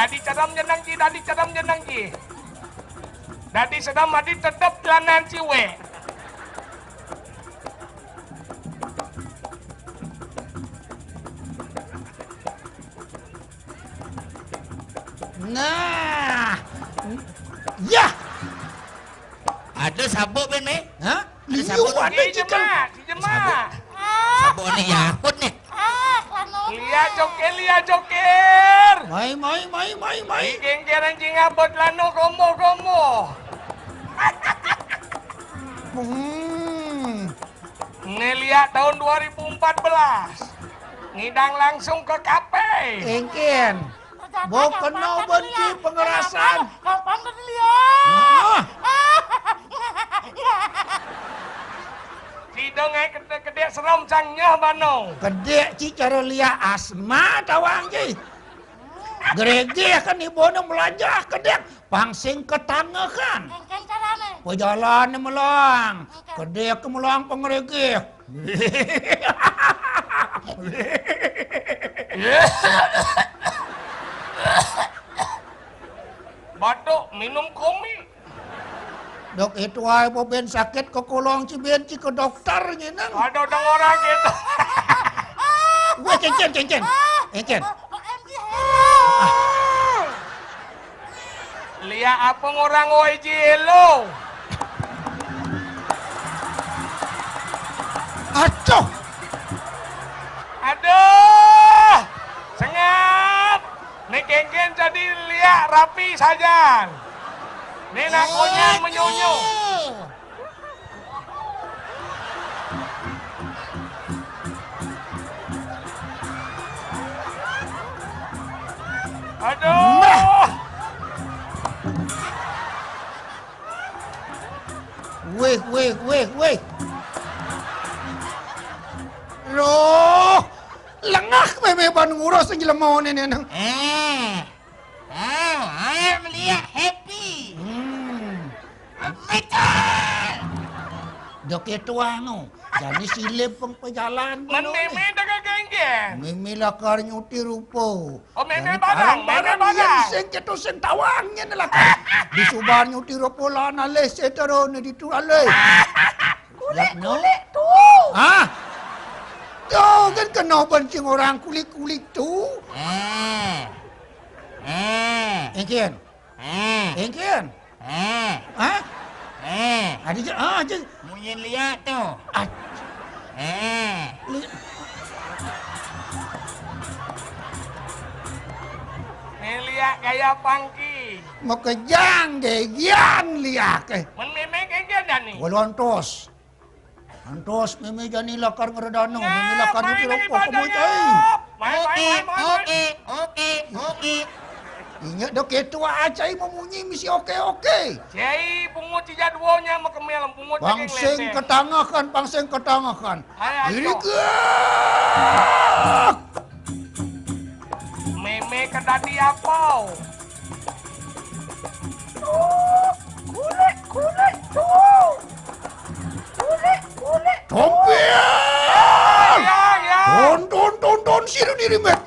Dadi cadam jenang ji, dadi cadam jenang ji. Dadi sedang madi tetap jalanan ciwe. Nah. Ya. Ada sabuk ben me? Hah? Ada sabuk Si jemaah. Sabuk ni Yahud ni. Lihat joker. Mai. Gengger anjing abot lano gomo. Ngeliat tahun 2014. Ngidang langsung ke kafe. Engken. Bukan mau benci pengerasan. Kapan lihat? Si dongai gede seram cangnya bano. Gede ci cara lihat asma tawang ji. Gerege kan ibono melajah kedek pangsing ketanga kan. Pejalan melang. Kedek melang pengerege. Batuk minum komi. Dok itu ay po ben sakit ke kolong ci ben ci ke dokter nyenang. Ada orang gitu. Wah cencen. Engken. Lihat apa orang OJLO. Aduh. Sengap. Nih geng-geng jadi lihat rapi saja. Nih nakonya menyunyu. Aduh. Weh. Loh, lengah memeban ngurus yang jelemau ni nang. Ayah melihat happy. Betul. Dok itu anu, jadi silip pengpejalan. Meme dengan geng-geng. Meme lakar nyuti rupo. Oh meme barang. Sen cetu sen tawangnya lah. Di subar nyuti rupo lana les setero ni ditu ale. Kulit tu. Ah. Tuh kan kena bencing orang kulit tu. Engken. Hah? Ada je. Mungkin lihat tu. Nih lihat gaya pangki. Mau kejang deh, gian lihat ke. Meme geng-geng dah ni. Walantos. Antos meme jani lakar ngeredano, meme lakar nyuti rupo kamu cai. Okey. Ingat dok itu acai memunyi misi oke. Cai pungut cija duonya makemel pungut Pangsing ketangahkan. Ini ke. Meme kedadi apa? Kulit tuh. Kulit. Tompian! Ya. Tonton sini diri met.